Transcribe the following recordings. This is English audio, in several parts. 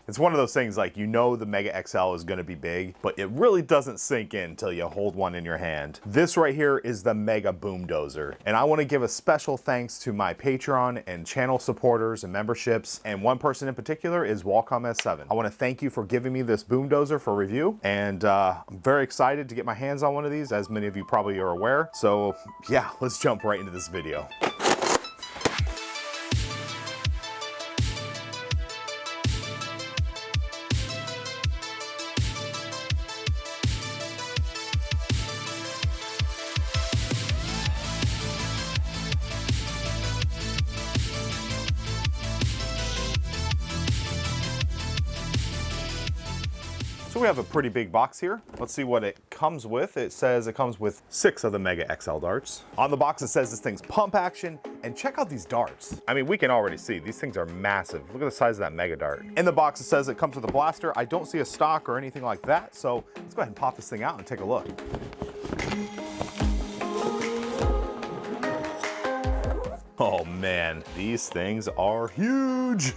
It's one of those things like, you know, the Mega XL is gonna be big, but it really doesn't sink in until you hold one in your hand. This right here is the Mega BOOMDOZER. And I wanna give a special thanks to my Patreon and channel supporters and memberships. And one person in particular is Wacom S7. I wanna thank you for giving me this BOOMDOZER for review. And I'm very excited to get my hands on one of these, as many of you probably are aware. So yeah, let's jump right into this video. So we have a pretty big box here. Let's see what it comes with. It says it comes with 6 of the Mega XL darts. On the box it says this thing's pump action, and check out these darts. I mean, we can already see these things are massive. Look at the size of that Mega dart. In the box it says it comes with a blaster. I don't see a stock or anything like that, so let's go ahead and pop this thing out and take a look. Oh man, these things are huge.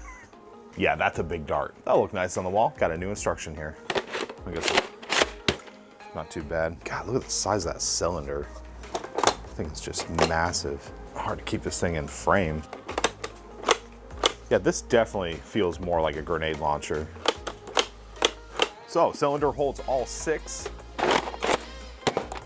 Yeah, that's a big dart. That'll look nice on the wall. Got a new instruction here. I guess not too bad. God, look at the size of that cylinder. I think it's just massive. Hard to keep this thing in frame. Yeah, this definitely feels more like a grenade launcher. So, cylinder holds all 6.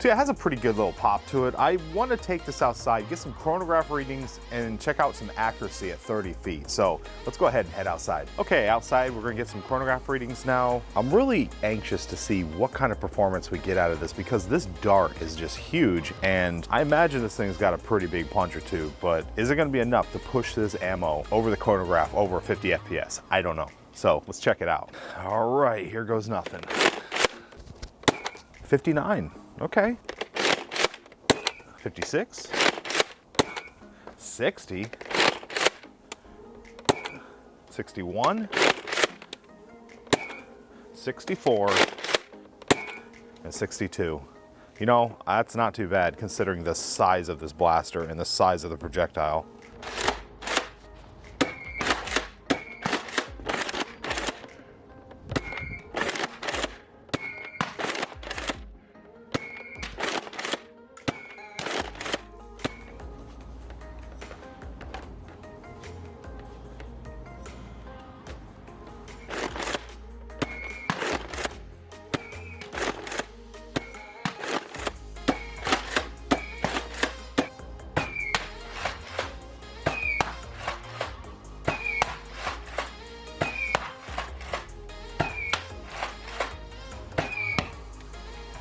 So yeah, it has a pretty good little pop to it. I want to take this outside, get some chronograph readings, and check out some accuracy at 30 feet. So let's go ahead and head outside. Okay, outside we're gonna get some chronograph readings now. I'm really anxious to see what kind of performance we get out of this, because this dart is just huge, and I imagine this thing's got a pretty big plunger tube, but is it gonna be enough to push this ammo over the chronograph over 50 FPS? I don't know. So let's check it out. All right, here goes nothing. 59. Okay. 56, 60, 61, 64, and 62. You know, that's not too bad considering the size of this blaster and the size of the projectile.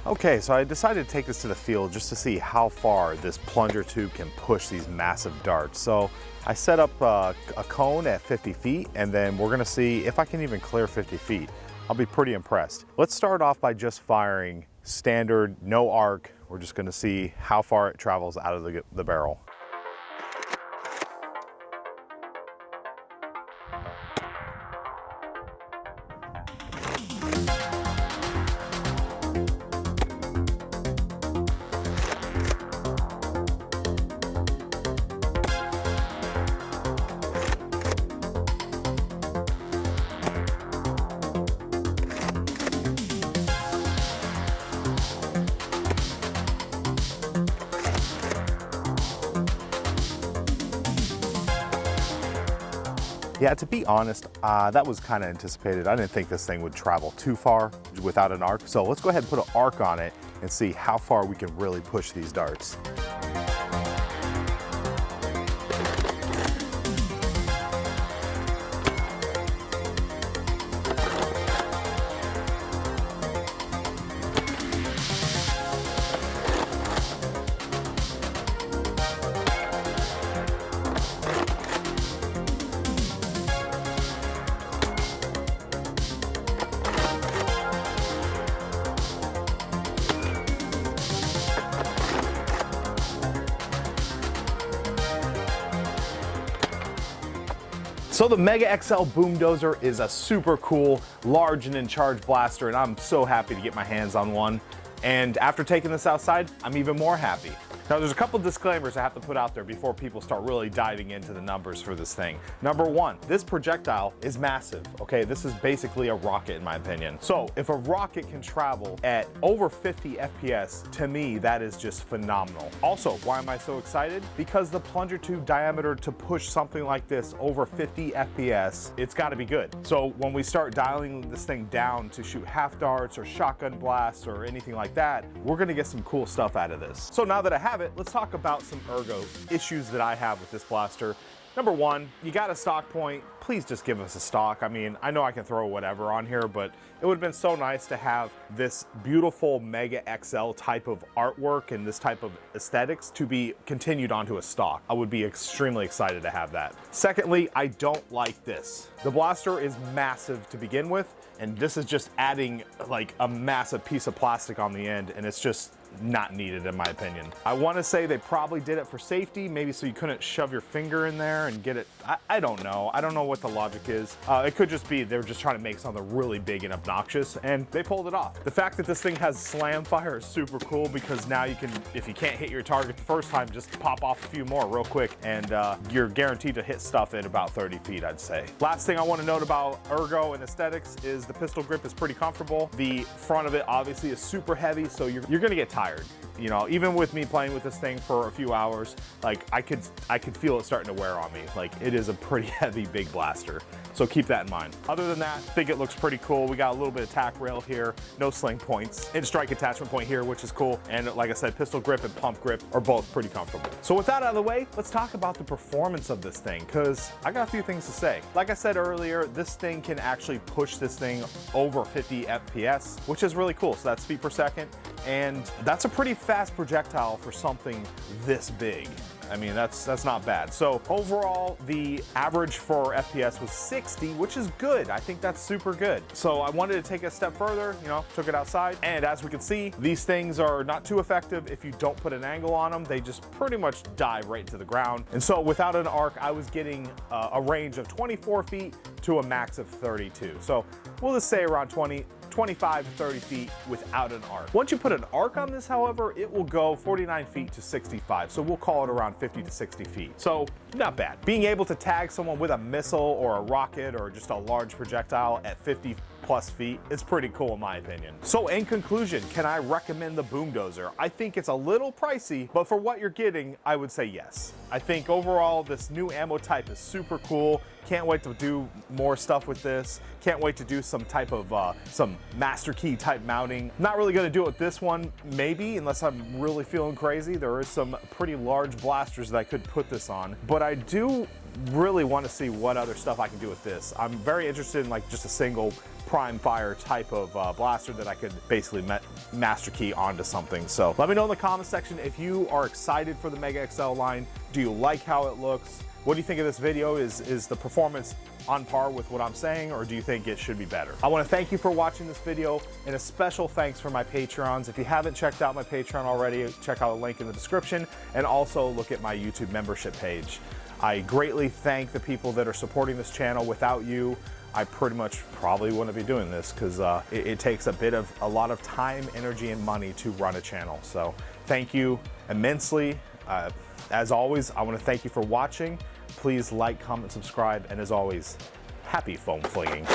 Okay, so I decided to take this to the field just to see how far this plunger tube can push these massive darts. So I set up a cone at 50 feet, and then we're gonna see if I can even clear 50 feet. I'll be pretty impressed. Let's start off by just firing standard, no arc. We're just gonna see how far it travels out of the barrel. Yeah, to be honest, that was kind of anticipated. I didn't think this thing would travel too far without an arc. So let's go ahead and put an arc on it and see how far we can really push these darts. So the Mega XL BOOMDOZER is a super cool, large and in charge blaster, and I'm so happy to get my hands on one. And after taking this outside, I'm even more happy. Now there's a couple disclaimers I have to put out there before people start really diving into the numbers for this thing. Number one, this projectile is massive, okay? This is basically a rocket in my opinion. So if a rocket can travel at over 50 FPS, to me, that is just phenomenal. Also, why am I so excited? Because the plunger tube diameter to push something like this over 50 FPS, it's gotta be good. So when we start dialing this thing down to shoot half darts or shotgun blasts or anything like that, we're gonna get some cool stuff out of this. So now that I have it, let's talk about some ergo issues that I have with this blaster. Number one, you got a stock point, please just give us a stock. I mean, I know I can throw whatever on here, but it would have been so nice to have this beautiful Mega XL type of artwork and this type of aesthetics to be continued onto a stock. I would be extremely excited to have that. Secondly, I don't like this. The blaster is massive to begin with, and this is just adding like a massive piece of plastic on the end, and it's just not needed in my opinion. I want to say they probably did it for safety, maybe so you couldn't shove your finger in there and get it. I don't know. I don't know what the logic is. It could just be they were just trying to make something really big and obnoxious, and they pulled it off. The fact that this thing has slam fire is super cool because now you can, if you can't hit your target the first time, just pop off a few more real quick, and you're guaranteed to hit stuff at about 30 feet, I'd say. Last thing I want to note about ergo and aesthetics is the pistol grip is pretty comfortable. The front of it obviously is super heavy, so you're gonna get tired. You know, even with me playing with this thing for a few hours, like I could feel it starting to wear on me. Like it is a pretty heavy big blaster. So keep that in mind. Other than that, I think it looks pretty cool. We got a little bit of tack rail here, no sling points, and strike attachment point here, which is cool. And like I said, pistol grip and pump grip are both pretty comfortable. So with that out of the way, let's talk about the performance of this thing, because I got a few things to say. Like I said earlier, this thing can actually push this thing over 50 FPS, which is really cool. So that's feet per second. And that's a pretty fast projectile for something this big. I mean, that's not bad. So overall, the average for FPS was 60, which is good. I think that's super good. So I wanted to take it a step further, you know, took it outside. And as we can see, these things are not too effective if you don't put an angle on them. They just pretty much dive right into the ground. And so without an arc, I was getting a range of 24 feet to a max of 32. So we'll just say around 25 to 30 feet without an arc. Once you put an arc on this, however, it will go 49 feet to 65. So we'll call it around 50 to 60 feet. So not bad. Being able to tag someone with a missile or a rocket or just a large projectile at 50 plus feet is pretty cool in my opinion. So in conclusion, can I recommend the BOOMDOZER? I think it's a little pricey, but for what you're getting, I would say yes. I think overall this new ammo type is super cool. Can't wait to do more stuff with this. Can't wait to do some type of some master key type mounting. Not really gonna do it with this one, maybe, unless I'm really feeling crazy. There is some pretty large blasters that I could put this on, but I do really want to see what other stuff I can do with this. I'm very interested in like just a single prime fire type of blaster that I could basically master key onto something. So let me know in the comment section if you are excited for the Mega XL line. Do you like how it looks? What do you think of this video? Is the performance on par with what I'm saying, or do you think it should be better? I want to thank you for watching this video, and a special thanks for my Patreons. If you haven't checked out my Patreon already, check out the link in the description, and also look at my YouTube membership page. I greatly thank the people that are supporting this channel. Without you, I pretty much probably wouldn't be doing this, because it takes a lot of time, energy, and money to run a channel. So thank you immensely. As always, I want to thank you for watching. Please like, comment, subscribe, and as always, happy foam flinging.